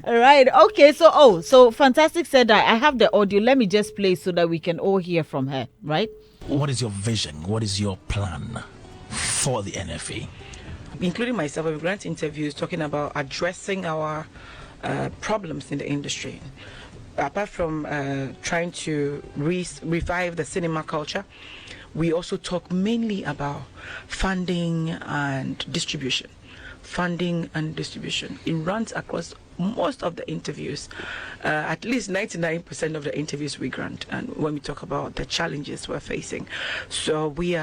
Right. Okay. So Fantastic said that I have the audio. Let me just play so that we can all hear from her. Right. What is your vision? What is your plan for the NFA? Including myself, I've granted interviews talking about addressing our problems in the industry. Apart from trying to revive the cinema culture, we also talk mainly about funding and distribution. Funding and distribution. It runs across most of the interviews. At least 99% of the interviews we grant, and when we talk about the challenges we're facing. So we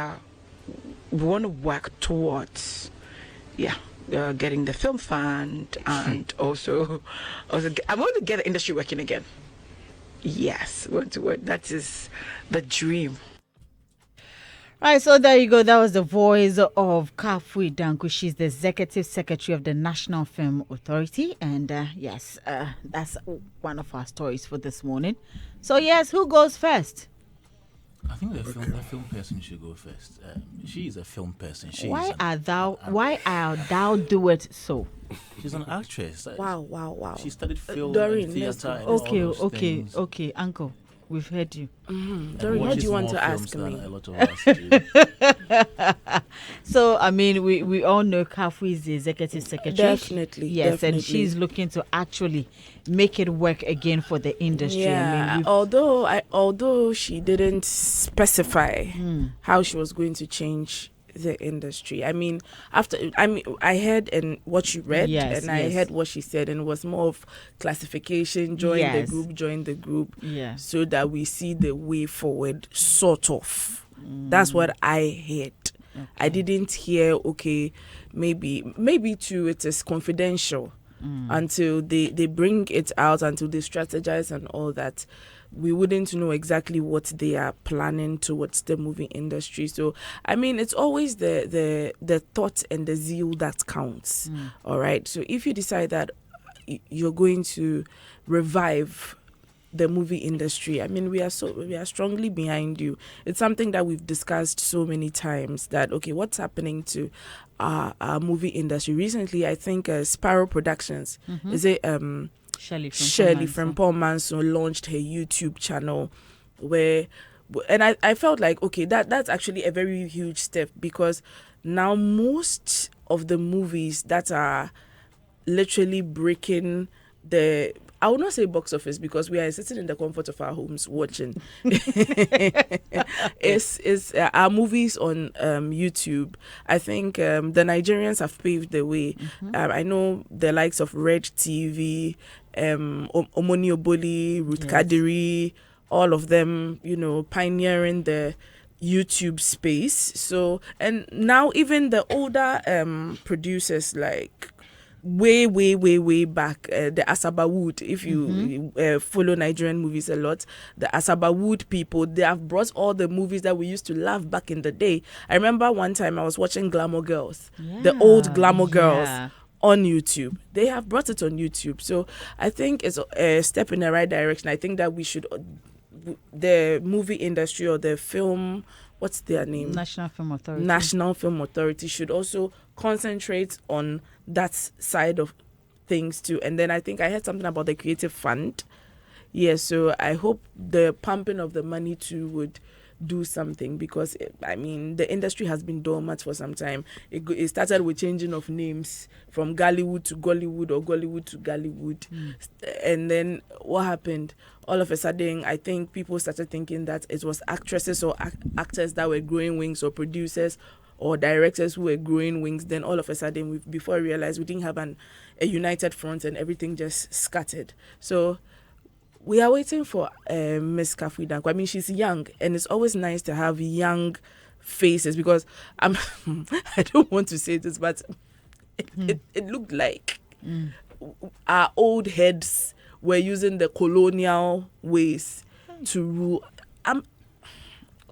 want to work towards getting the film fund, and also I want to get the industry working again. Yes, we want to work. That is the dream. Right, so there you go. That was the voice of Kafui Danku. She's the Executive Secretary of the National Film Authority. And yes, that's one of our stories for this morning. So yes, who goes first? I think the film person should go first. She is a film person. Why are thou do it so? She's an actress. Wow. She studied film Doreen, and theater. And Okay, Uncle. We've heard you. Doreen, what do you want to ask me? A lot of us do. So, I mean, we all know Kafui is the Executive Secretary. Definitely. Yes, definitely. and she's looking to actually make it work again for the industry. Yeah, I mean, although she didn't specify how she was going to change the industry. I heard and what you read, and I heard what she said, and it was more of classification, join the group, so that we see the way forward, sort of. That's what I heard. Okay. I didn't hear, maybe too, it is confidential until they bring it out, until they strategize and all that. We wouldn't know exactly what they are planning towards the movie industry. So, I mean, it's always the thought and the zeal that counts. All right. So if you decide that you're going to revive the movie industry, I mean, we are strongly behind you. It's something that we've discussed so many times, that what's happening to our movie industry recently? I think Sparrow Productions is it Shirley from Paul Manson launched her YouTube channel, and I felt like that's actually a very huge step, because now most of the movies that are literally breaking the, I would not say box office, because we are sitting in the comfort of our homes watching. It's our movies on YouTube. I think the Nigerians have paved the way. I know the likes of Red TV, Omoni Oboli, Ruth Kadiri, all of them, pioneering the YouTube space. So, and now even the older producers, like way back, the Asaba Wood, if you follow Nigerian movies a lot, the Asaba Wood people, they have brought all the movies that we used to love back in the day. I remember one time I was watching Glamour Girls, the old Glamour Girls on YouTube. They have brought it on YouTube. So I think it's a step in the right direction. I think that we should, the movie industry or the film, what's their name? National Film Authority. National Film Authority should also concentrate on that side of things too. And then I think I heard something about the Creative Fund. Yeah, so I hope the pumping of the money too would do something, because the industry has been dormant for some time. It started with changing of names from Gollywood to Gollywood, or Gollywood to Gollywood. And then what happened? All of a sudden, I think people started thinking that it was actresses or actors that were growing wings, or producers or directors who were growing wings. Then all of a sudden, before I realized, we didn't have a united front, and everything just scattered. So we are waiting for Miss Kafui Danku. I mean, she's young, and it's always nice to have young faces, because I don't want to say this, but it looked like our old heads were using the colonial ways to rule.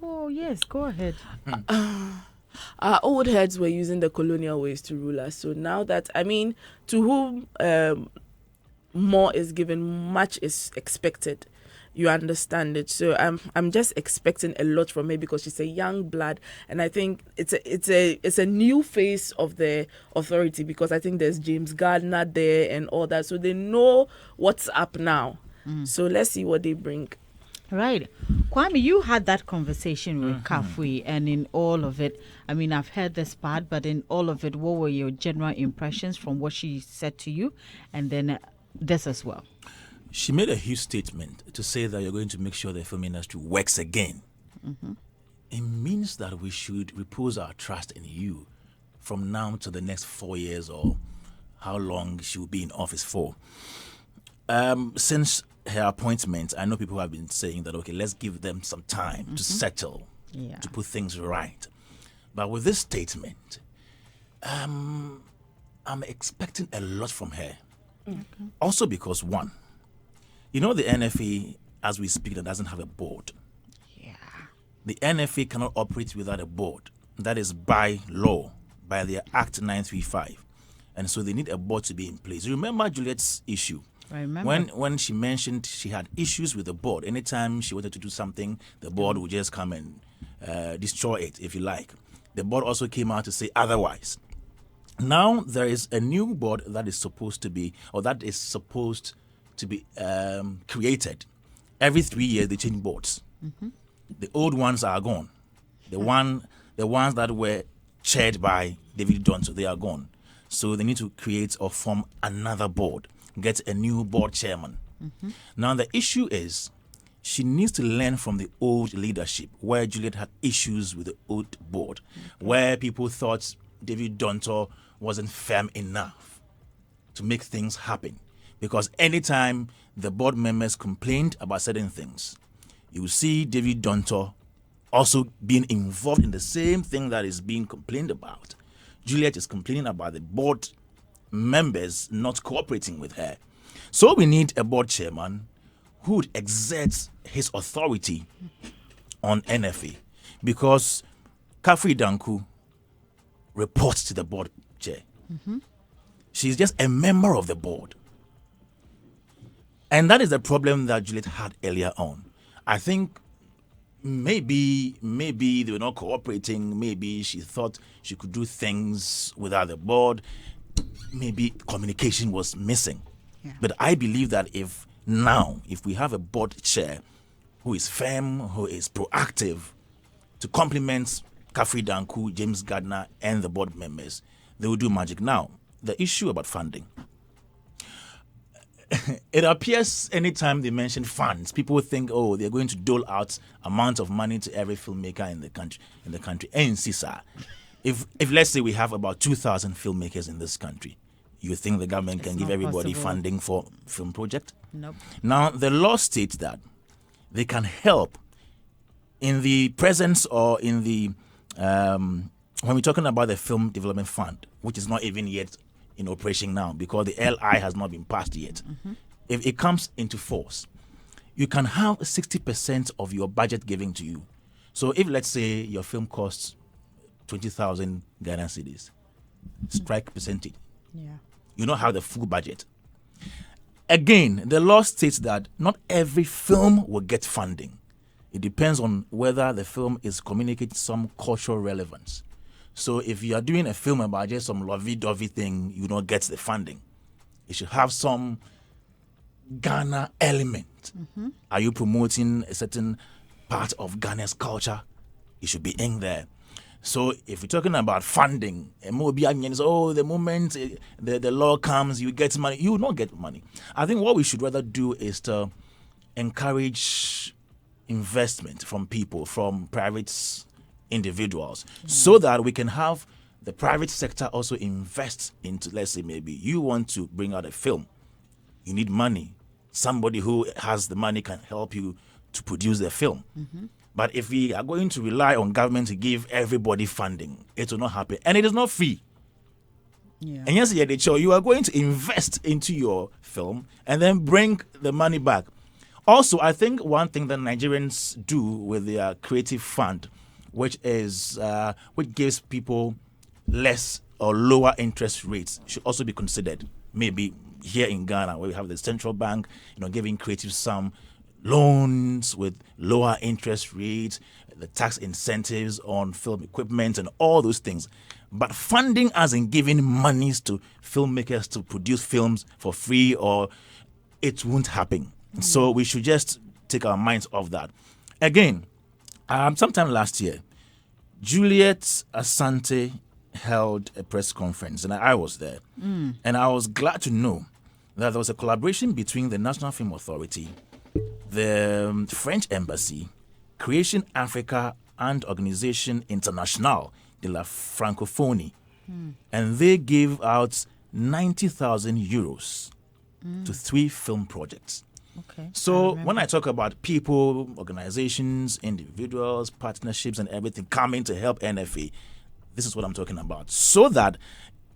Oh yes, go ahead. Our old heads were using the colonial ways to rule us. So now that, to whom more is given, much is expected. you understand it. So I'm just expecting a lot from her because she's a young blood, and I think it's a new face of the authority, because I think there's James Gardner there and all that, so they know what's up now. So let's see what they bring. Right. Kwame, you had that conversation with Kafui, and in all of it, I mean, I've heard this part, but in all of it, what were your general impressions from what she said to you? And then this as well. She made a huge statement to say that you're going to make sure the film industry works again. It means that we should repose our trust in you from now to the next 4 years, or how long she will be in office for. Since her appointment, I know people have been saying that, okay, let's give them some time to settle, to put things right. But with this statement, I'm expecting a lot from her. Also because, one, you know, the NFA, as we speak, that doesn't have a board. The NFA cannot operate without a board. That is by law, by their Act 935. And so they need a board to be in place. Remember Juliet's issue? I remember. When she mentioned she had issues with the board. Anytime she wanted to do something, the board would just come and destroy it, if you like. The board also came out to say otherwise. Now there is a new board that is supposed to be created. Every 3 years they change boards. The old ones are gone. The ones that were chaired by David Donto, they are gone. So they need to create or form another board, get a new board chairman. Now the issue is she needs to learn from the old leadership, where Juliet had issues with the old board, where people thought David Donto wasn't firm enough to make things happen. Because anytime the board members complained about certain things, you see David Donto also being involved in the same thing that is being complained about. Juliet is complaining about the board members not cooperating with her. So we need a board chairman who would exert his authority on NFA, because Kafui Danku reports to the board chair. She's just a member of the board. And that is the problem that Juliet had earlier on. I think maybe they were not cooperating. Maybe she thought she could do things without the board. Maybe communication was missing. But I believe that if we have a board chair who is firm, who is proactive to complement Kafui Danku, James Gardner, and the board members, they will do magic. Now, the issue about funding. It appears anytime they mention funds, people think, oh, they're going to dole out amount of money to every filmmaker in the country. And sir, if let's say we have about 2,000 filmmakers in this country, you think the government can give everybody funding for film project? Nope. Now, the law states that they can help in the presence or in the when we're talking about the Film Development Fund, which is not even yet in operation now because the LI has not been passed yet. If it comes into force, you can have 60% of your budget given to you. So if, let's say, your film costs 20,000 Ghana cedis, strike percentage. You don't have the full budget. Again, the law states that not every film will get funding. It depends on whether the film is communicating some cultural relevance. So if you are doing a film about just some lovey-dovey thing, you don't get the funding. It should have some Ghana element. Are you promoting a certain part of Ghana's culture? It should be in there. So if we're talking about funding, the moment the law comes, you get money. You will not get money. I think what we should rather do is to encourage investment from people, from private individuals, so that we can have the private sector also invest into, let's say, maybe you want to bring out a film. You need money. Somebody who has the money can help you to produce the film. But if we are going to rely on government to give everybody funding, it will not happen. And it is not free. And yes, you are going to invest into your film and then bring the money back. Also, I think one thing that Nigerians do with their creative fund, which gives people less or lower interest rates, should also be considered. Maybe here in Ghana, where we have the central bank, giving creatives some loans with lower interest rates, the tax incentives on film equipment and all those things. But funding as in giving monies to filmmakers to produce films for free, or it won't happen. So we should just take our minds off that. Again, sometime last year, Juliet Asante held a press conference, and I was there. And I was glad to know that there was a collaboration between the National Film Authority, the French Embassy, Creation Africa, and Organisation Internationale de la Francophonie. And they gave out 90,000 euros to 3 film projects. Okay. So when I talk about people, organizations, individuals, partnerships, and everything coming to help NFA, this is what I'm talking about. So that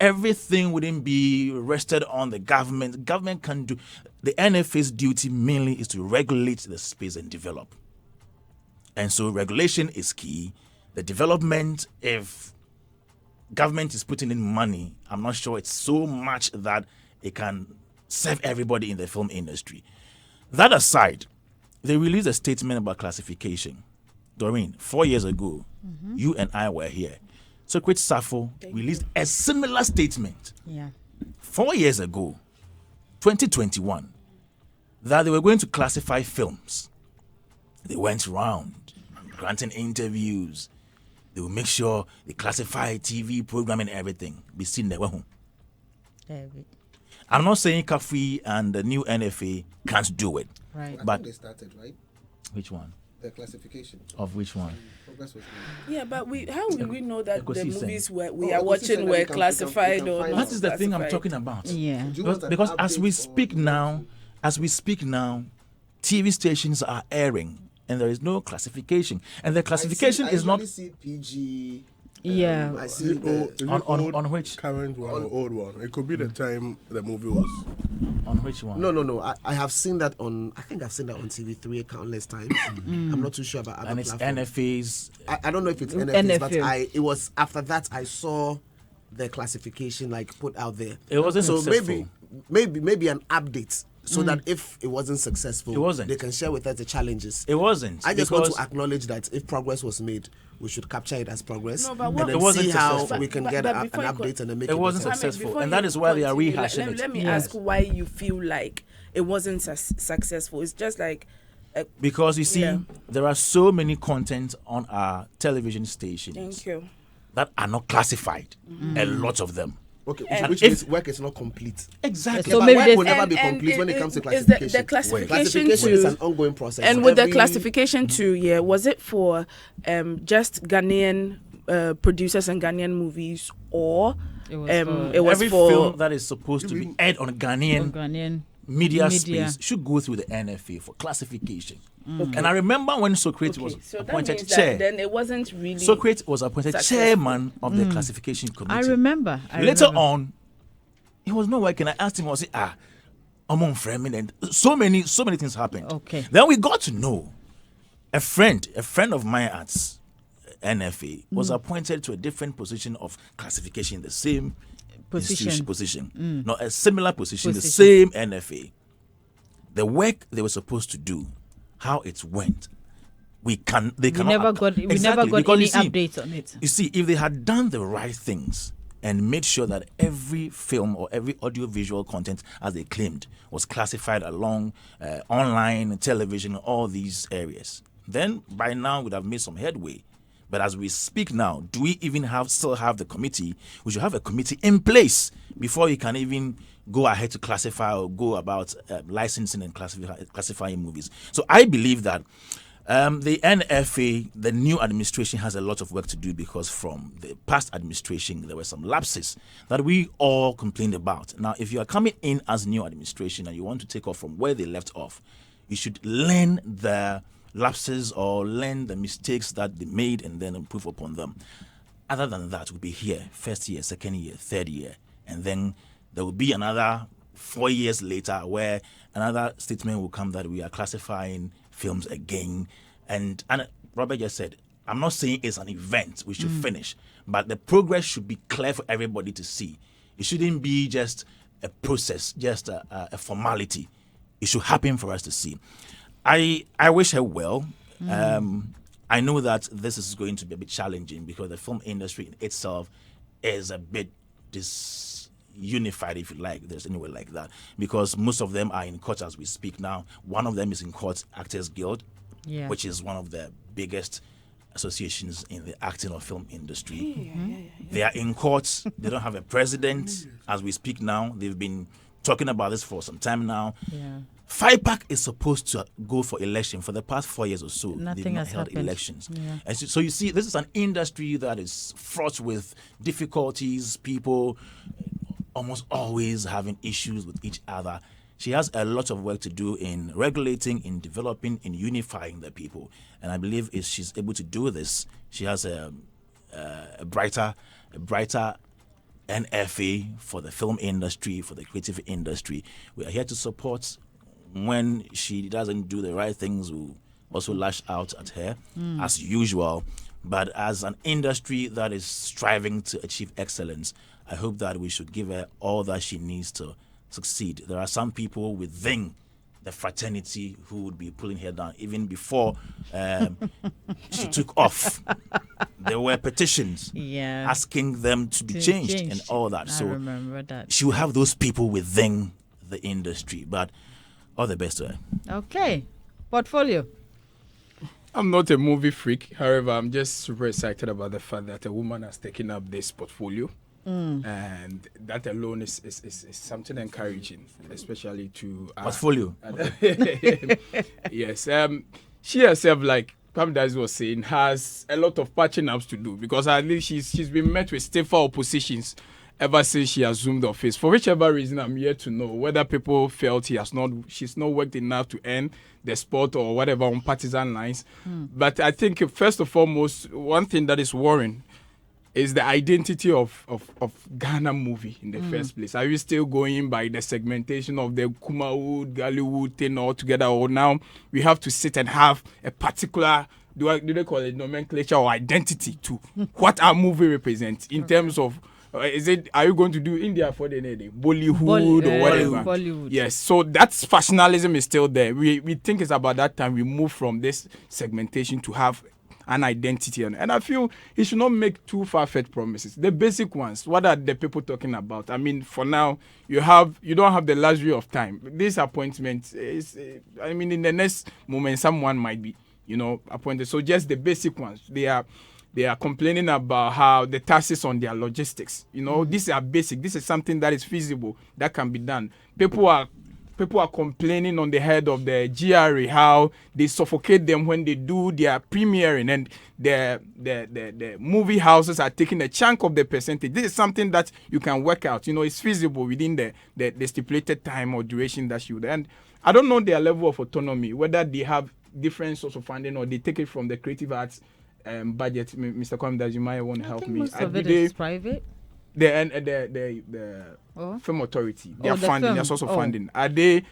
everything wouldn't be rested on the government. The government can do. The NFA's duty mainly is to regulate the space and develop. And so regulation is key. The development, if government is putting in money, I'm not sure it's so much that it can serve everybody in the film industry. That aside, they released a statement about classification. Doreen, 4 years ago, you and I were here. Socrates Safo released a similar statement 4 years ago, 2021, that they were going to classify films. They went around granting interviews. They will make sure they classify TV program and everything. Be seen there. David. I'm not saying Kafui and the new NFA can't do it. Right. But they started, right? Which one? The classification. Of which one? Progress was made. Yeah, but how will we know that the Ecosystem. movies we Oh, are watching ecosystem were that we can classified or find not? That is the thing I'm classified? talking about. Yeah. Do you want an Because as we update speak or- now, TV stations are airing and there is no classification. And the classification is I not usually see PG. Yeah. I see the, on which current one or old one. It could be the time the movie was. on which one? no. I have seen that on. I think I've seen that on TV3 countless times. I'm not too sure about other And it's platforms. NFA's. I don't know if it's NFAs, but NFL. it was after that I saw the classification put out there. It wasn't so successful. maybe an update so that if it wasn't successful, It wasn't. they can share with us the challenges. It wasn't. I just want because to acknowledge that if progress was made, we should capture it as progress No, but and what- then It wasn't see how successful. we can But- get but an before you update and then make It it wasn't better. successful. before And that you is why they are continue, rehashing let it. me ask why you feel like it wasn't successful. It's just like Because you see, Yeah. there are so many content on our television stations thank you. that are not classified. A lot of them. Okay, And which if- means work is not complete. Exactly. So But maybe work there's- will never be And- complete when it and comes to is classification. the classification Classification is to- an ongoing process. And with the Every- classification too, was it for just Ghanaian producers and Ghanaian movies, or It was for it was Every for film that is supposed to be aired on Ghanaian Ghanaian media media. space should go through the NFA for classification. And I remember when Socrates was so that appointed means chair. that then it wasn't really Socrates was appointed successful. chairman of the classification committee. I remember. Later on, he was not working. I asked him, I said, among framing, and so many things happened. Okay. Then we got to know a friend of mine at NFA was appointed to a different position of classification, the same Position. position. No, a similar position, the Position. same NFA. The work they were supposed to do, how it went, they cannot. we never got Exactly, because any you see, updates on it. You see, if they had done the right things and made sure that every film or every audiovisual content, as they claimed, was classified along online, television, all these areas, then by now we'd have made some headway. But as we speak now, do we even still have the committee? We should have a committee in place before you can even go ahead to classify or go about licensing and classifying movies. So I believe that the NFA, the new administration, has a lot of work to do, because from the past administration, there were some lapses that we all complained about. Now, if you are coming in as new administration and you want to take off from where they left off, you should learn the lapses or learn the mistakes that they made and then improve upon them. Other than that, we'll be here first year, second year, third year, and then there will be another 4 years later where another statement will come that we are classifying films again. And Robert just said, I'm not saying it's an event we should finish, but the progress should be clear for everybody to see. It shouldn't be just a process, just a formality. It should happen for us to see. I wish her well. I know that this is going to be a bit challenging because the film industry in itself is a bit disunified, if you like. There's any way like that, because most of them are in court as we speak now. One of them is in court, Actors Guild, which is one of the biggest associations in the acting or film industry. They are in court. They don't have a president as we speak now. They've been talking about this for some time now. FIPAC is supposed to go for election for the past 4 years or so. Nothing They've not has held happened. elections. And so you see, this is an industry that is fraught with difficulties, people almost always having issues with each other. She has a lot of work to do in regulating, in developing, in unifying the people. And I believe if she's able to do this, she has a brighter NFA for the film industry, for the creative industry. We are here to support. When she doesn't do the right things, we'll also lash out at her as usual. But as an industry that is striving to achieve excellence, I hope that we should give her all that she needs to succeed. There are some people within the fraternity who would be pulling her down even before she took off. There were petitions asking them to be changed and all that. I remember that. She will have those people within the industry. But all the best to her. Okay. Portfolio. I'm not a movie freak. However, I'm just super excited about the fact that a woman has taken up this portfolio. And that alone is something encouraging, especially to portfolio. Yes. She herself, like Pam Dazi was saying, has a lot of patching ups to do, because at least she's been met with stiffer oppositions ever since she assumed office. For whichever reason, I'm yet to know whether people felt she's not worked enough to earn the spot or whatever on partisan lines. But I think first and foremost, one thing that is worrying is the identity of Ghana movie in the first place. Are you still going by the segmentation of the Kumawood, Gallywood thing altogether, or now we have to sit and have a particular, do they call it nomenclature or identity to what our movie represents in terms of, are you going to do India for the Bollywood or whatever? Bollywood. Yes, so that factionalism is still there. We think it's about that time we move from this segmentation to have an identity, and I feel he should not make too far-fetched promises. The basic ones, what are the people talking about? I mean, for now, you don't have the luxury of time. This appointment is, in the next moment, someone might be, appointed. So just the basic ones, they are complaining about how the taxes on their logistics. These are basic. This is something that is feasible, that can be done. People are complaining on the head of the GRA how they suffocate them when they do their premiering, and the movie houses are taking a chunk of the percentage. This is something that you can work out. It's feasible within the stipulated time or duration that you. And I don't know their level of autonomy, whether they have different sorts of funding or they take it from the creative arts budget. Mr. Kwame, you might want to help me. Most of it is private. The film authority, their funding, their source of funding, are they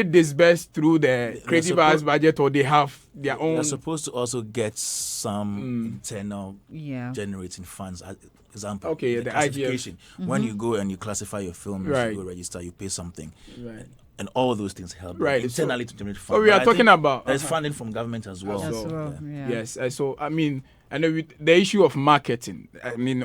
disbursed through the creative arts budget, or they have their own? They're supposed to also get some internal generating funds. Example, okay, the classification. When you go and you classify your film, you go register, you pay something. Right. And all those things help internally to generate funds. So we are talking about there's funding from government as well. Yes. So and the issue of marketing.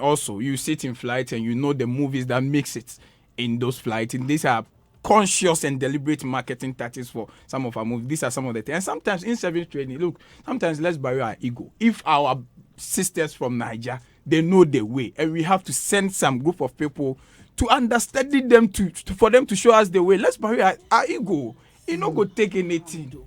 Also you sit in flight and you know the movies that makes it in those flights. And these are conscious and deliberate marketing tactics for some of our movies. These are some of the things. And sometimes in service training, look, sometimes let's bury our ego. If our sisters from Niger, they know the way, and we have to send some group of people to understudy them for them to show us the way. Let's bury our ego. It not go take anything.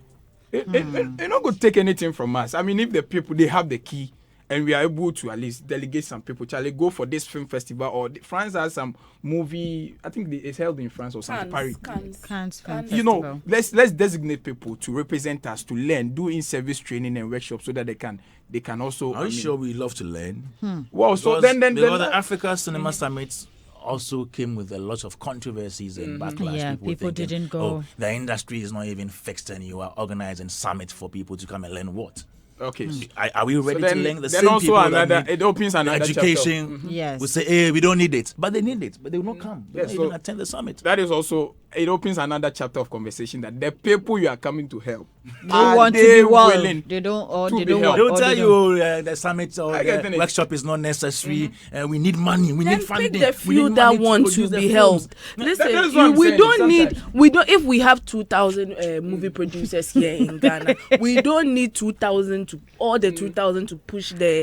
It not go take anything from us. If the people, they have the key, and we are able to at least delegate some people, Charlie, go for this film festival, or France has some movie, I think it's held in France or something. Cannes Film Festival. Let's designate people to represent us, to learn, do in-service training and workshops, so that they can also. Are you sure we love to learn? Well, so then the Africa Cinema Summit also came with a lot of controversies and backlash. Yeah, people thinking, didn't go. Oh, the industry is not even fixed, and you are organizing summit for people to come and learn what? Okay. Are we ready to learn the then same also people another, it opens another education? Chapter. Yes. We say, hey, we don't need it, but they need it, but they will not come. They Yes, don't even attend the summit. That is also, it opens another chapter of conversation, that the people you are coming to help They want to be well. They don't. Or to they be don't helped? want. They'll or tell they don't. you the summit or I get the it. workshop is not necessary. We need money. We Then need funding. pick the we few need that money want produce to the be films. helped. That's Listen, what I'm we saying don't need. sometimes. We don't. If we have 2,000 movie producers here in Ghana, we don't need 2,000 to all the 2,000 to push the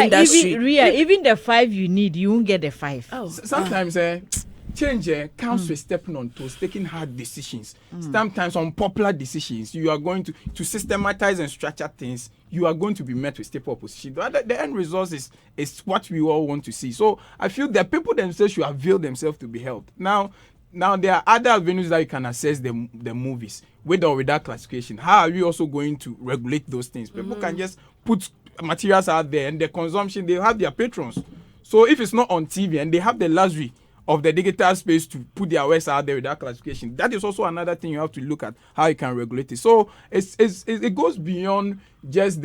industry. Even the 5 you need, you won't get the 5. Oh, Sometimes change comes with stepping on toes, taking hard decisions. Sometimes unpopular decisions. You are going to systematize and structure things. You are going to be met with staple opposition. The end result is what we all want to see. So I feel that people themselves should avail themselves to be helped. Now there are other avenues that you can access the movies with or without classification. How are we also going to regulate those things? People can just put materials out there, and the consumption, they have their patrons. So if it's not on TV and they have the luxury of the digital space to put their works out there without classification, that is also another thing you have to look at, how you can regulate it. So it goes beyond just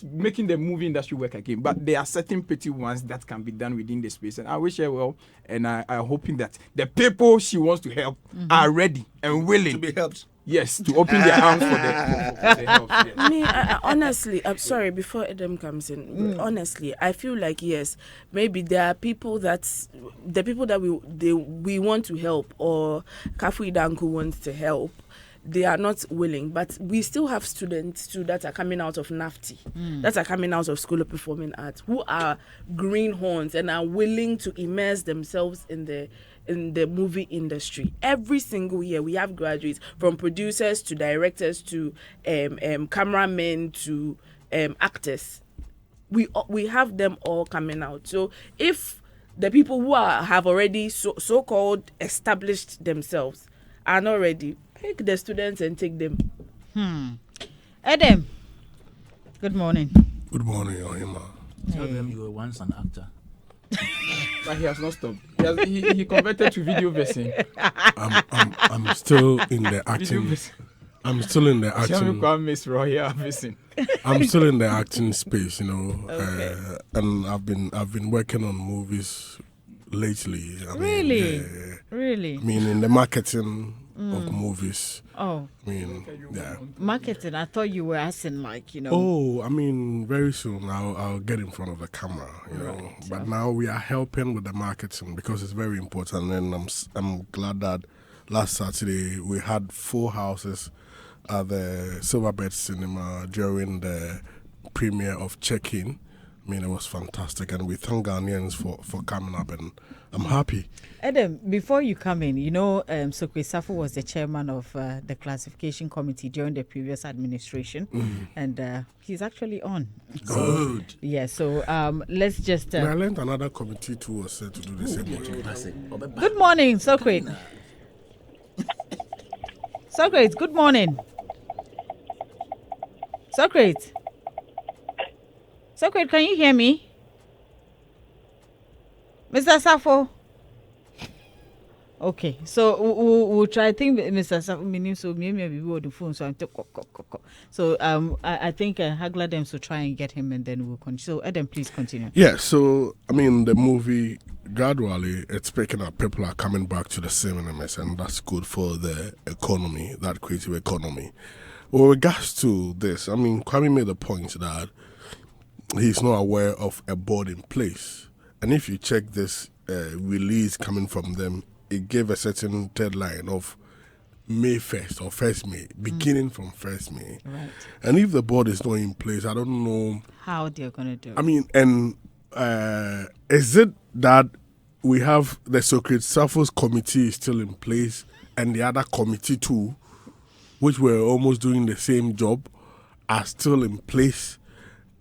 making the movie industry work again, but there are certain petty ones that can be done within the space, and I wish her well, and I'm hoping that the people she wants to help are ready and willing To be helped. yes, to open their arms for the help. Yes. I mean, honestly, I'm sorry, before Adam comes in, honestly, I feel like, yes, maybe there are people we want to help, or Kafui Danku wants to help. They are not willing, but we still have students too that are coming out of NAFTI, that are coming out of School of Performing Arts, who are greenhorns and are willing to immerse themselves in the movie industry. Every single year we have graduates, from producers to directors to cameramen to actors. We have them all coming out. So if the people who have already so-called established themselves are not ready, pick the students and take them. Adam, good morning. Good morning, Ohima. Tell them you were once an actor. But he has not stopped. He converted to video versing. I'm still in the acting. I'm still in the acting. Miss Roya versing. I'm still in the acting space, Okay. and I've been working on movies lately. Really? Yeah. Really? I mean, in the marketing of movies. Oh, I mean, yeah. marketing. I thought you were asking, Oh, I mean, very soon I'll get in front of the camera, know. But now we are helping with the marketing because it's very important, and I'm glad that last Saturday we had 4 houses at the Silverbird Cinema during the premiere of Check-In. I mean, it was fantastic, and we thank Ghanaians for coming up, and I'm happy. Adam, before you come in, Sokwe Safo was the chairman of the classification committee during the previous administration, and he's actually on. Good. Yeah, so let's just... I learned another committee too was said to do the same thing. Good morning, Sokwe. Socrates, good morning. Socrates, can you hear me? Mr. Safo? Okay, so we'll try. I think Mr. Safo meaning so maybe we will the phone. So I'm so I think Hagla them so try and get him, and then we'll continue. So Adam, please continue. Yeah, so I mean the movie gradually it's picking up. People are coming back to the cinemas, and that's good for the economy, that creative economy. With regards to this, I mean Kwame made the point that he's not aware of a board in place, and if you check this release coming from them, it gave a certain deadline of May 1st or 1st May, beginning from 1st May. Right. And if the board is not in place, I don't know how they're going to do it. I mean, and is it that we have the Socrates Sappho's committee is still in place and the other committee too, which were almost doing the same job, are still in place?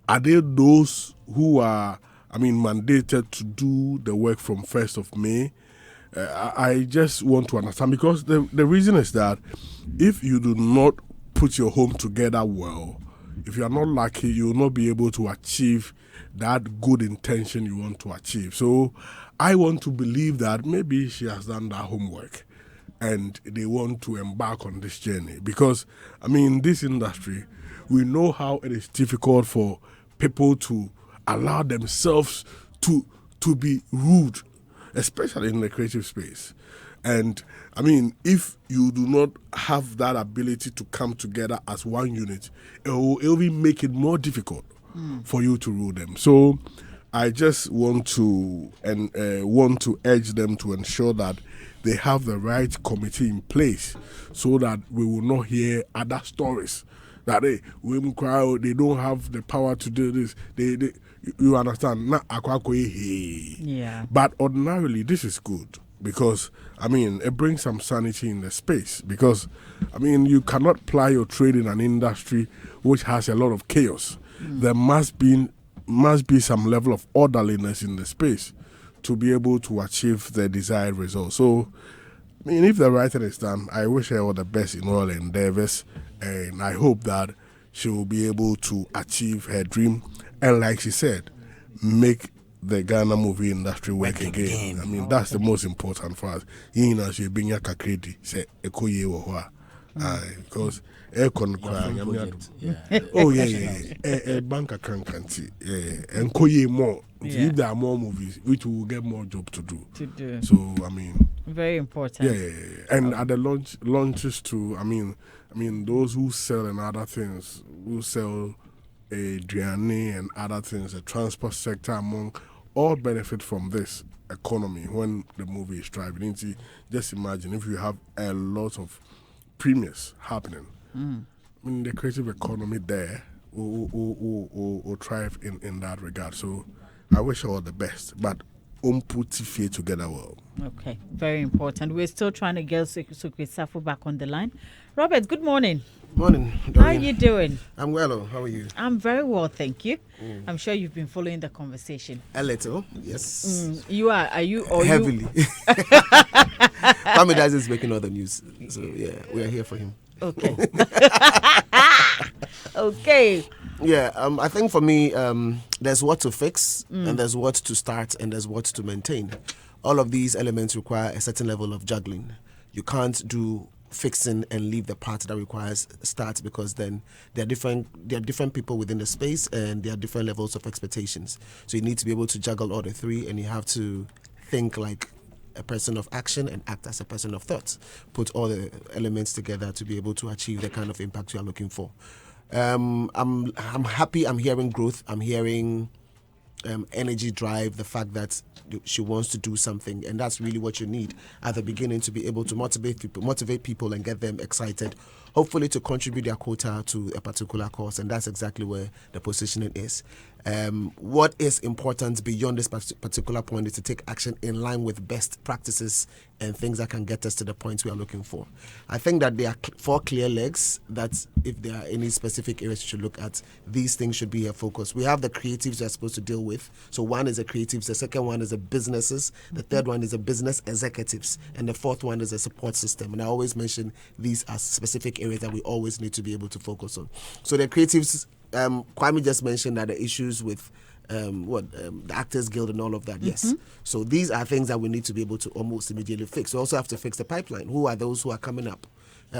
Are they those who are, mandated to do the work from 1st of May? I just want to understand, because the reason is that if you do not put your home together well, if you are not lucky, you will not be able to achieve that good intention you want to achieve. So I want to believe that maybe she has done that homework and they want to embark on this journey, because this industry, we know how it is difficult for people to allow themselves to be rude, especially in the creative space. And I mean, if you do not have that ability to come together as one unit, it will make it more difficult for you to rule them. So I just want to urge them to ensure that they have the right committee in place, so that we will not hear other stories that women cry, they don't have the power to do this. You understand? Yeah. But ordinarily, this is good because, I mean, it brings some sanity in the space. Because, I mean, you cannot ply your trade in an industry which has a lot of chaos. There must be some level of orderliness in the space to be able to achieve the desired result. So, I mean, if the right thing is done, I wish her all the best in all endeavors, and I hope that she will be able to achieve her dream, and like she said, make the Ghana movie industry work again. I mean, that's the most important for us. Because bank account can't and more. If there are more movies, which will get more job to do. So I mean, very important. And at the launches too. I mean, those who sell and other things, who sell Driani and other things, the transport sector among all benefit from this economy when the movie is thriving. Just imagine if you have a lot of premiers happening. I mean, the creative economy there will thrive in that regard. So I wish you all the best, but put fear together well. Okay, very important. We're still trying to get Sukri Safu back on the line. Robert, good morning. Morning, Dorian. How are you doing? I'm well. How are you? I'm very well, thank you. I'm sure you've been following the conversation. A little, yes. You are? Are you? Or heavily. Kwame Dice is making all the news, so yeah, we are here for him. Okay. Okay. Yeah, I think for me, there's what to fix, and there's what to start, and there's what to maintain. All of these elements require a certain level of juggling. You can't do fixing and leave the part that requires start, because then there are different people within the space, and there are different levels of expectations. So you need to be able to juggle all the three, and you have to think like a person of action and act as a person of thought. Put all the elements together to be able to achieve the kind of impact you are looking for. I'm happy. I'm hearing growth. I'm hearing energy, drive, the fact that she wants to do something, and that's really what you need at the beginning, to be able to motivate people and get them excited, hopefully to contribute their quota to a particular cause, and that's exactly where the positioning is. What is important beyond this particular point is to take action in line with best practices and things that can get us to the points we are looking for. I think that there are 4 clear legs that, if there are any specific areas you should look at, these things should be a focus. We have the creatives we're supposed to deal with. So one is the creatives, the second one is the businesses, the third one is the business executives, and the fourth one is the support system. And I always mention these as specific areas that we always need to be able to focus on. So the creatives, Kwame just mentioned that the issues with the Actors Guild and all of that, yes. So these are things that we need to be able to almost immediately fix. We also have to fix the pipeline. Who are those who are coming up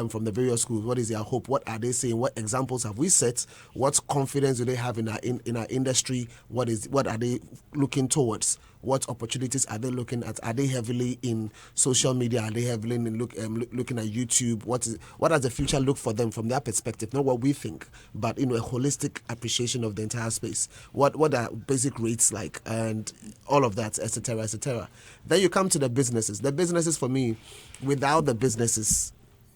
from the various schools? What is their hope? What are they saying? What examples have we set? What confidence do they have in our industry? What are they looking towards? What opportunities are they looking at? Are they heavily in social media? Are they heavily in looking at YouTube? What does the future look for them from their perspective? Not what we think, but a holistic appreciation of the entire space. What are basic rates like, and all of that, etc., etc. Then you come to the businesses. The businesses, for me, without the businesses,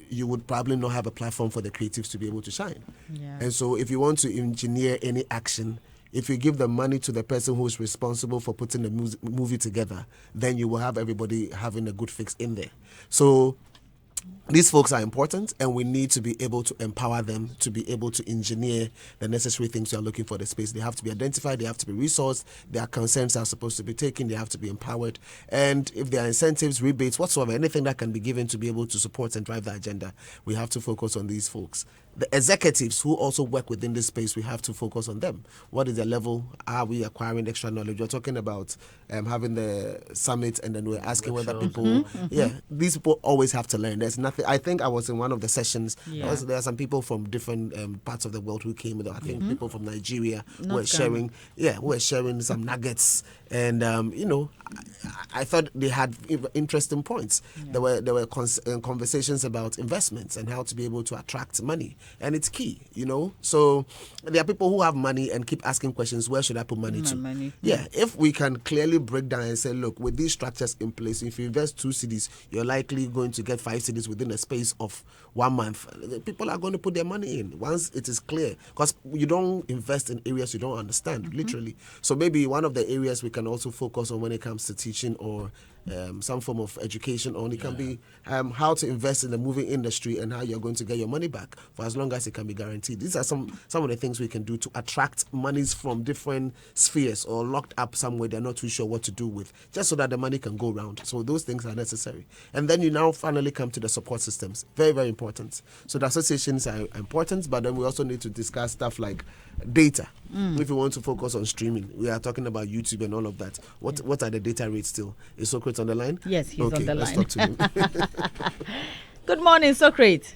you would probably not have a platform for the creatives to be able to shine. Yeah. And so if you want to engineer any action, if you give the money to the person who is responsible for putting the movie together, then you will have everybody having a good fix in there. So these folks are important, and we need to be able to empower them to be able to engineer the necessary things we are looking for the space. They have to be identified, they have to be resourced, their concerns are supposed to be taken, they have to be empowered. And if there are incentives, rebates, whatsoever, anything that can be given to be able to support and drive the agenda, we have to focus on these folks. the executives who also work within this space, we have to focus on them. What is their level? Are we acquiring extra knowledge? We're talking about having the summit, and then we're asking whether people, these people always have to learn. There's nothing. I think I was in one of the sessions. There are some people from different parts of the world who came. I think people from Nigeria were sharing some nuggets, and I thought they had interesting points. There were conversations about investments and how to be able to attract money, and it's key, So there are people who have money and keep asking questions. Where should I put money to? If we can clearly break down and say, look, with these structures in place, if you invest 2 cedis, you're likely going to get 5 cedis within a space of 1 month. People are going to put their money in once it is clear, because you don't invest in areas you don't understand, literally. So maybe one of the areas we can also focus on when it comes to teaching or some form of education on it can be how to invest in the movie industry and how you're going to get your money back for as long as it can be guaranteed. These are some of the things we can do to attract monies from different spheres or locked up somewhere they're not too sure what to do with, just so that the money can go around. So those things are necessary. And then you now finally come to the support systems. Very, very important. So the associations are important, but then we also need to discuss stuff like data. If we want to focus on streaming, we are talking about YouTube and all of that. What are the data rates still? Is Socrates on the line? Yes, he's on the line. Let's talk to him. Good morning, Socrates.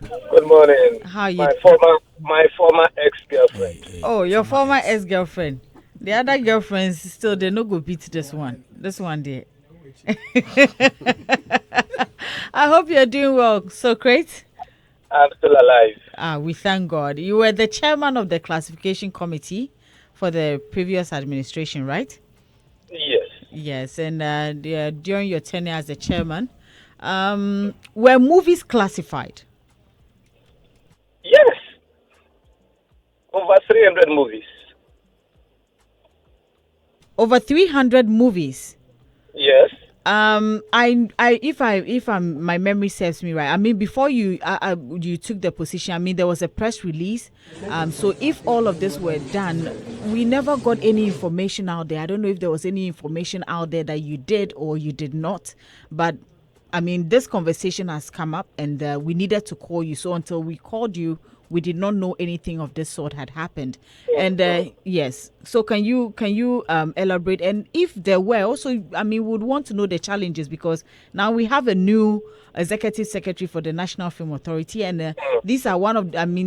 Good morning. How are you? My former ex-girlfriend. Oh, your former ex-girlfriend. The other girlfriends still, they no go beat this one. This one there. I hope you're doing well, Socrates. I'm still alive. We thank God. You were the chairman of the classification committee for the previous administration, right? Yes. Yes, and during your tenure as the chairman, were movies classified? Yes. Over 300 movies. Over 300 movies? Yes. If my memory serves me right, I mean, before you took the position, I mean, there was a press release. So if all of this were done, we never got any information out there. I don't know if there was any information out there that you did or you did not, but I mean, this conversation has come up, and we needed to call you. So until we called you, we did not know anything of this sort had happened. And yes, so can you elaborate? And if there were also, I mean, we would want to know the challenges, because now we have a new executive secretary for the National Film Authority, and these are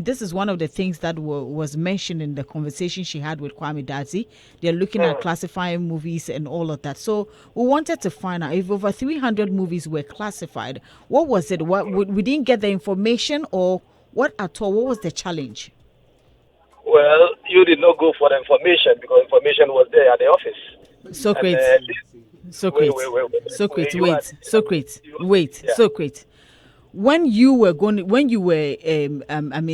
this is one of the things that was mentioned in the conversation she had with Kwame Dadzie. They're looking at classifying movies and all of that. So we wanted to find out if over 300 movies were classified. What was it? We didn't get the information, or what at all? What was the challenge? Well, you did not go for the information because information was there at the office. Socrates. When you were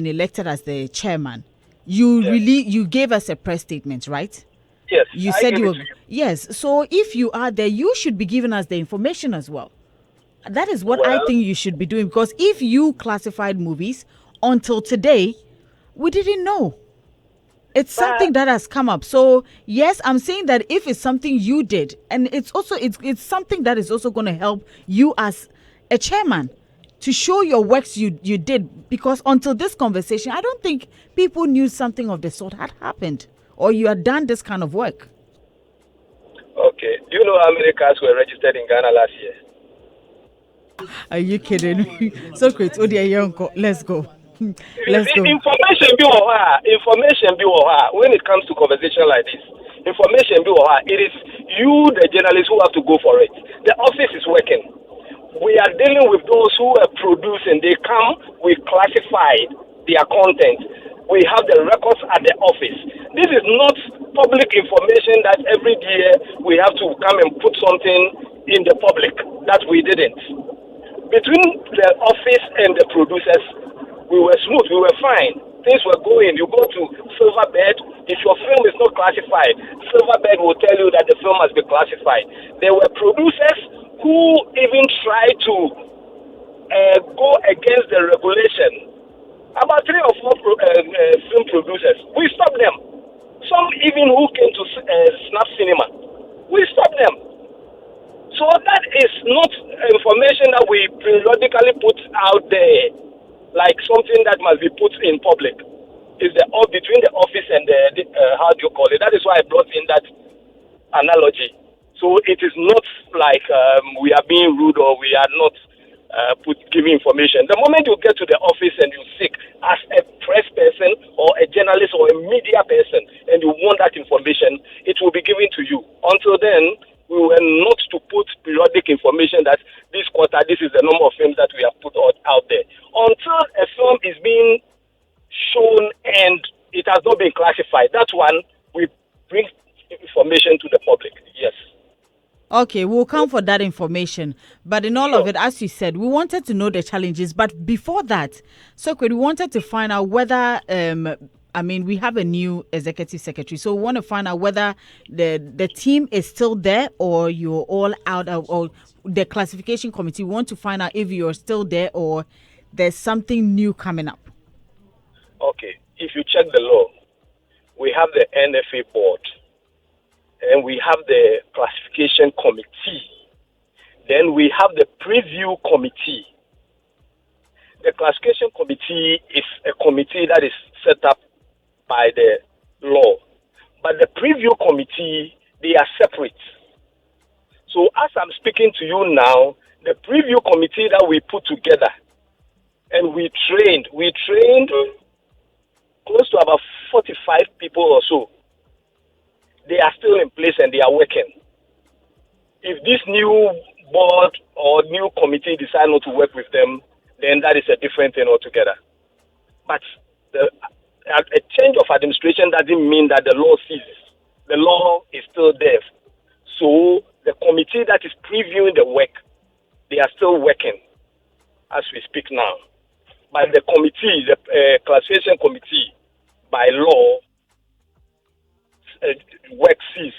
elected as the chairman, you gave us a press statement, right? Yes. You said you were. Yes. So if you are there, you should be giving us the information as well. That is what I think you should be doing, because if you classified movies until today, we didn't know. It's something that has come up. So yes, I'm saying that if it's something you did, and it's something that is also going to help you as a chairman to show your works you did, because until this conversation, I don't think people knew something of the sort had happened, or you had done this kind of work. Okay. Do you know how many cars were registered in Ghana last year? Are you kidding me? Socrates, let's go. Let's go. Information be when it comes to conversation like this. Information be it is you, the journalists, who have to go for it. The office is working. We are dealing with those who are producing. They come, we classified their content. We have the records at the office. This is not public information that every year we have to come and put something in the public that we didn't. Between the office and the producers, we were smooth, we were fine. Things were going. You go to Silverbird, if your film is not classified, Silverbird will tell you that the film has been classified. There were producers who even tried to go against the regulation. About 3 or 4 film producers, we stopped them. Some even who came to Snap Cinema, we stopped them. So that is not information that we periodically put out there. like something that must be put in public. Is between the office and the how do you call it? That is why I brought in that analogy. So it is not like we are being rude or we are not giving information. The moment you get to the office and you seek as a press person or a journalist or a media person and you want that information, it will be given to you. Until then, we were not to put periodic information that this quarter, this is the number of films that we have put out there. Until a film is being shown and it has not been classified, that one, we bring information to the public. Yes. Okay, we'll come for that information. But in all of it, as you said, we wanted to know the challenges. But before that, we wanted to find out whether, we have a new executive secretary. So we want to find out whether the team is still there or you're all out of, or the classification committee. We want to find out if you're still there or there's something new coming up. Okay, if you check the law, we have the NFA board. And we have the classification committee. Then we have the preview committee. The classification committee is a committee that is set up by the law. But the preview committee, they are separate. So as I'm speaking to you now, the preview committee that we put together and we trained close to about 45 people or so. They are still in place and they are working. If this new board or new committee decide not to work with them, then that is a different thing altogether. But a change of administration doesn't mean that the law ceases. The law is still there. So the committee that is previewing the work, they are still working as we speak now. But the committee, the classification committee, by law, work cease.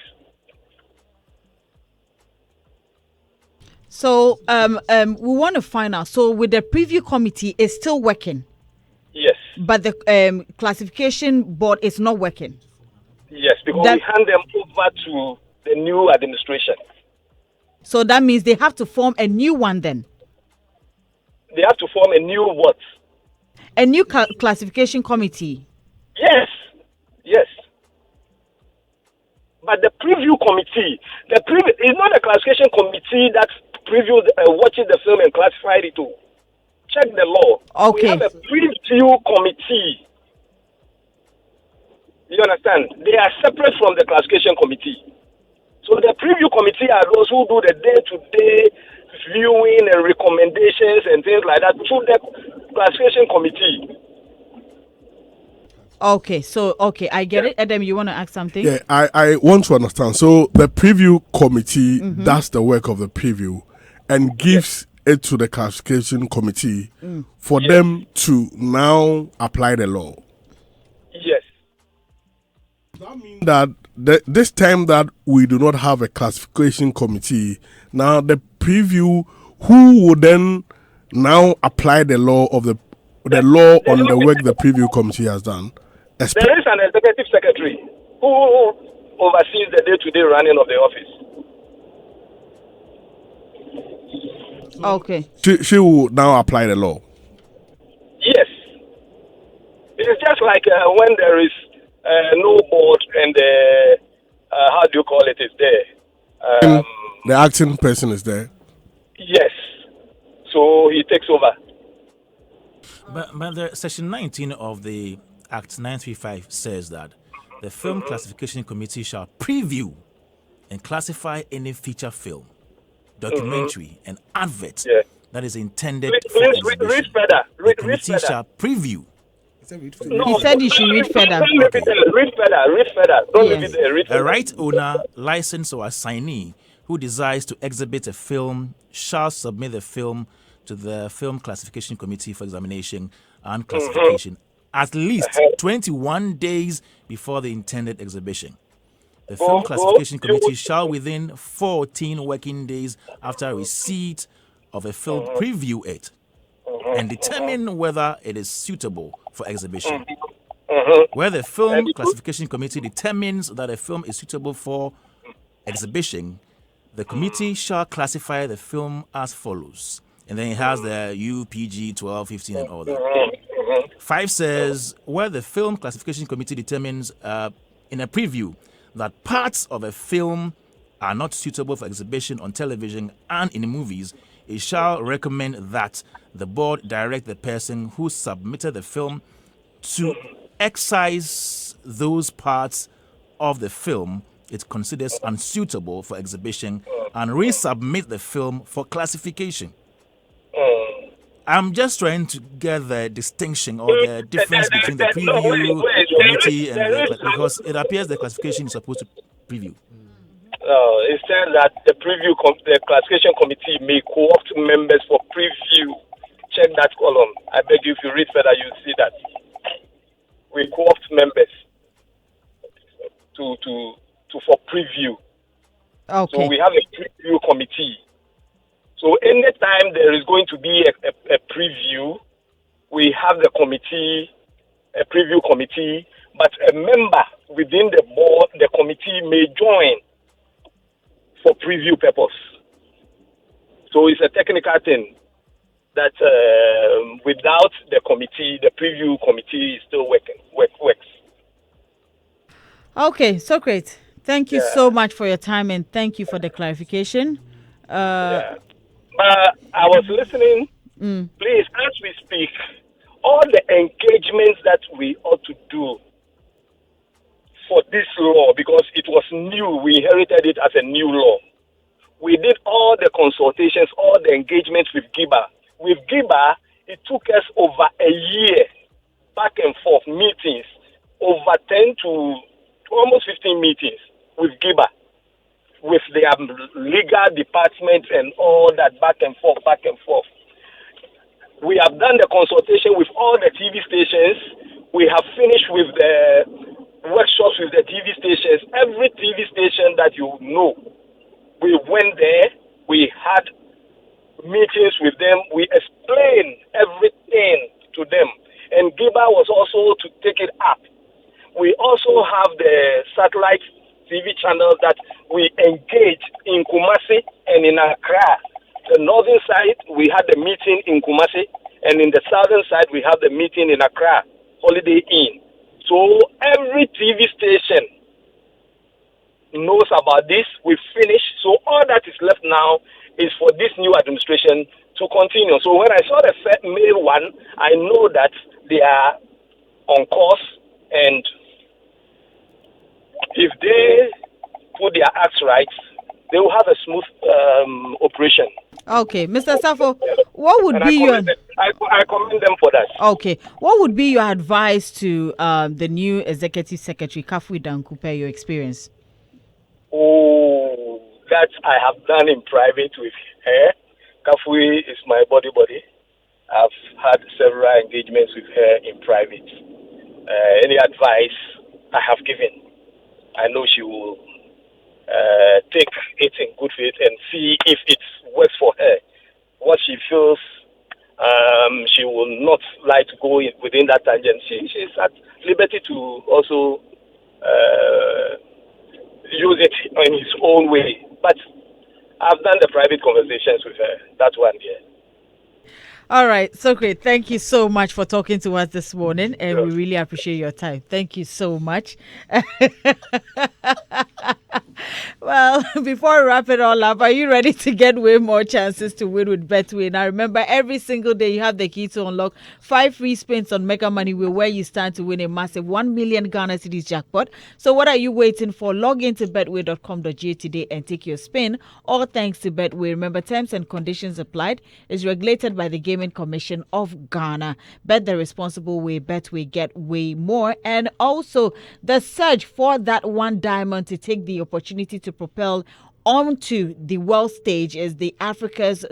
So we want to find out. So with the preview committee, is still working. Yes. But the classification board is not working. Yes, because we hand them over to the new administration. So that means they have to form a new one then. They have to form a new what? A new classification committee. Yes. Yes. But the preview committee, is not a classification committee that previews, watches the film and classifies it too. Check the law. Okay. We have a preview committee. You understand? They are separate from the classification committee. So the preview committee are those who do the day-to-day viewing and recommendations and things like that through the classification committee. Okay, I get it. Adam, you want to ask something? Yeah, I want to understand. So the preview committee does the work of the preview and gives it to the classification committee for them to now apply the law. Yes. That means that this time that we do not have a classification committee, now the preview, who would then now apply the law of the law on the work the preview committee has done? There is an executive secretary who oversees the day-to-day running of the office. Okay. She will now apply the law. Yes. It is just like when there is no board and how do you call it is there. The acting person is there. Yes. So he takes over. But the section 19 of the Act 935 says that the Film Classification Committee shall preview and classify any feature film, documentary, and advert that is intended for exhibition. Read further. The committee shall preview. He said you should read further. Read further. Don't leave it there. Read further. A right owner, license, or assignee who desires to exhibit a film shall submit the film to the Film Classification Committee for examination and classification at least 21 days before the intended exhibition. The Film Classification Committee shall within 14 working days after receipt of a film preview it and determine whether it is suitable for exhibition. Where the Film Classification Committee determines that a film is suitable for exhibition, the committee shall classify the film as follows. And then it has the UPG 12, 15, and all that. 5 says where the film classification committee determines in a preview that parts of a film are not suitable for exhibition on television and in movies, it shall recommend that the board direct the person who submitted the film to excise those parts of the film it considers unsuitable for exhibition and resubmit the film for classification. I'm just trying to get the distinction or the difference between the preview committee and because it appears the classification is supposed to preview. It says that the the classification committee may co-opt members for preview. Check that column. I beg you, if you read further, you see that we co-opt members to for preview. Okay. So we have a preview committee. So anytime there is going to be a preview, we have the committee, a preview committee, but a member within the board, the committee may join for preview purpose. So it's a technical thing that without the committee, the preview committee is still works. Okay, so great. Thank you so much for your time and thank you for the clarification. I was listening. Please, as we speak, all the engagements that we ought to do for this law, because it was new, we inherited it as a new law. We did all the consultations, all the engagements with GIBA. With GIBA, it took us over a year, back and forth meetings, over 10 to almost 15 meetings with GIBA, with their legal department and all that, back and forth. We have done the consultation with all the TV stations. We have finished with the workshops with the TV stations. Every TV station that you know, we went there. We had meetings with them. We explained everything to them. And GIBA was also to take it up. We also have the satellite TV channels that we engage in Kumasi and in Accra. The northern side, we had the meeting in Kumasi, and in the southern side, we have the meeting in Accra, Holiday Inn. So every TV station knows about this. We finished. So all that is left now is for this new administration to continue. So when I saw the May one, I know that they are on course, and if they put their acts right, they will have a smooth operation. Okay, Mr. Safo, what would be your... I commend them for that. Okay, what would be your advice to the new executive secretary, Kafui Danku, per your experience? Oh, that I have done in private with her. Kafui is my buddy. I've had several engagements with her in private. Any advice I have given, I know she will take it in good faith and see if it works for her. What she feels she will not like to go within that tangent. She's at liberty to also use it in his own way. But I've done the private conversations with her. That one, yeah. All right, so great. Thank you so much for talking to us this morning, and we really appreciate your time. Thank you so much. Well, before we wrap it all up, are you ready to get way more chances to win with Betway? Now, remember, every single day you have the key to unlock 5 free spins on Mega Money Wheel, where you stand to win a massive 1 million Ghana cedis jackpot. So what are you waiting for? Log into betway.com.ga today and take your spin. All thanks to Betway. Remember, terms and conditions applied. Is regulated by the Gaming Commission of Ghana. Bet the responsible way. Betway, get way more. And also, the search for that one diamond to take the opportunity to propel onto the world stage is the Africa's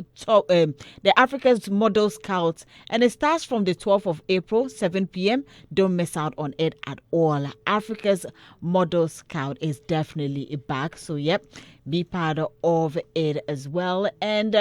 Model Scouts, and it starts from the 12th of April, 7 p.m. Don't miss out on it at all. Africa's Model Scout is definitely back, so yep, be part of it as well. And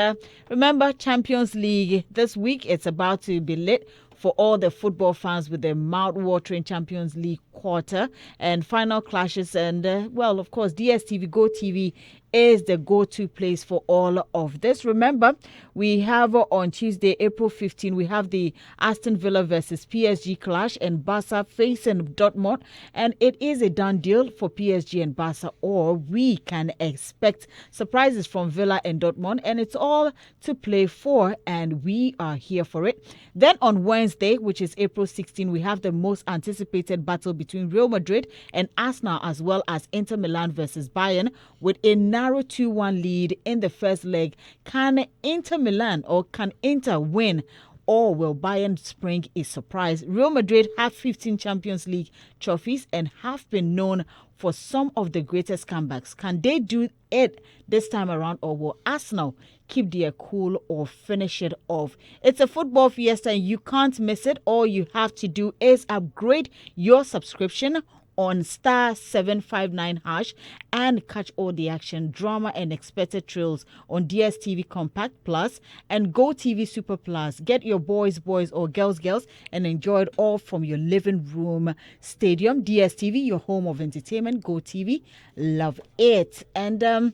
remember, Champions League this week, it's about to be lit for all the football fans with the mouth-watering Champions League quarter and final clashes. And, well, of course, DSTV, GoTV is the go-to place for all of this. Remember, we have on Tuesday, April 15, we have the Aston Villa versus PSG clash and Barca facing Dortmund. And it is a done deal for PSG and Barca, or we can expect surprises from Villa and Dortmund. And it's all to play for, and we are here for it. Then on Wednesday, which is April 16, we have the most anticipated battle between Real Madrid and Arsenal, as well as Inter Milan versus Bayern, with a narrow 2-1 lead in the first leg. Can Inter Milan or can Inter win, or will Bayern spring a surprise? Real Madrid have 15 Champions League trophies and have been known for some of the greatest comebacks. Can they do it this time around, or will Arsenal keep their cool or finish it off? It's a football fiesta and you can't miss it. All you have to do is upgrade your subscription on *759# and catch all the action, drama, and expected thrills on DSTV Compact Plus and GoTV Super Plus. Get your boys or girls, and enjoy it all from your living room stadium. DSTV, your home of entertainment. GoTV, love it. And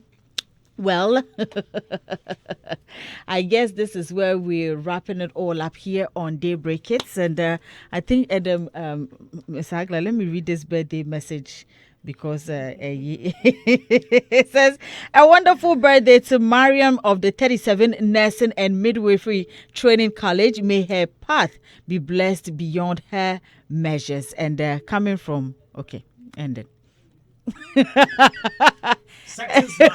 well, I guess this is where we're wrapping it all up here on Daybreak Hits. And I think, Ms. Agla, let me read this birthday message because it says, a wonderful birthday to Mariam of the 37 Nursing and Midwifery Training College. May her path be blessed beyond her measures. And coming from, okay, ended. Seconds man.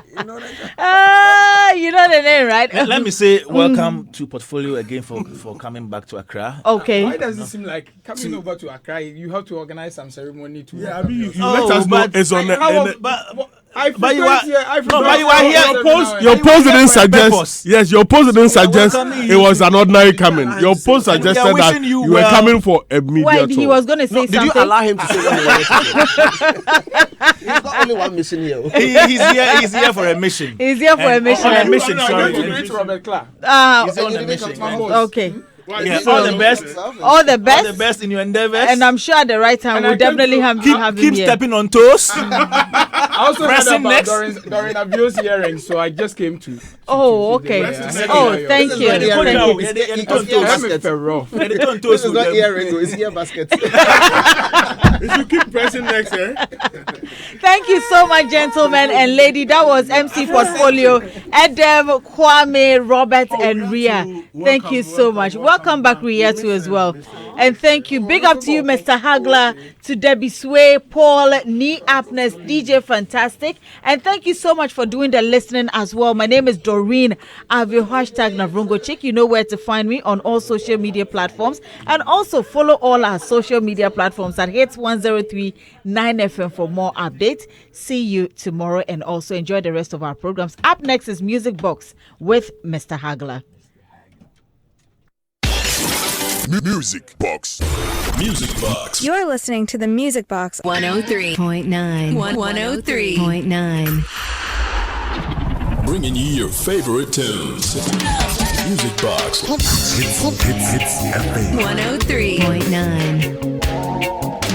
You know that? You know the name, right? Let me say welcome to Portfolio again for coming back to Accra. Okay. Why does it seem like coming over to Accra, you have to organize some ceremony to? Yeah, I mean, you let us know it's on the. But you are here. Your post didn't suggest. Yes, your post didn't suggest it was an ordinary coming. Your post suggested that you were coming for a media Wait, tour. he was going to say something. Did you allow him to say what he wanted to say? He's got only one mission here. He's here for a mission. He's here for a mission. On a mission, sorry. To Robert Clark. He's on a mission. Okay. Yeah, all the best. All the best. All the best in your endeavors. And I'm sure at the right time we'll definitely have him keep here. stepping on toes. I also heard about Dorin Abio's hearing, so I just came to. Oh, okay. Oh, thank you. This is not earring, it's ear basket. If you keep pressing next, Thank you so much, gentlemen and lady. That was MC Portfolio, Adam, Kwame, Robert, and Ria. Thank you so much. Welcome back, Ria, too, as well. And thank you. Big up to you, Mr. Hagler, to Debbie Sway, Paul, Nee Apnes, DJ Fantastic. And thank you so much for doing the listening as well. My name is Doreen. I have your hashtag Navrungo Chick. You know where to find me on all social media platforms. And also follow all our social media platforms at Hits 103.9 FM for more updates. See you tomorrow and also enjoy the rest of our programs. Up next is Music Box with Mr. Hagler. Music Box. Music Box. You're listening to the Music Box 103.9. 103.9. Bringing you your favorite tunes. Music Box. Hits FM. 103.9.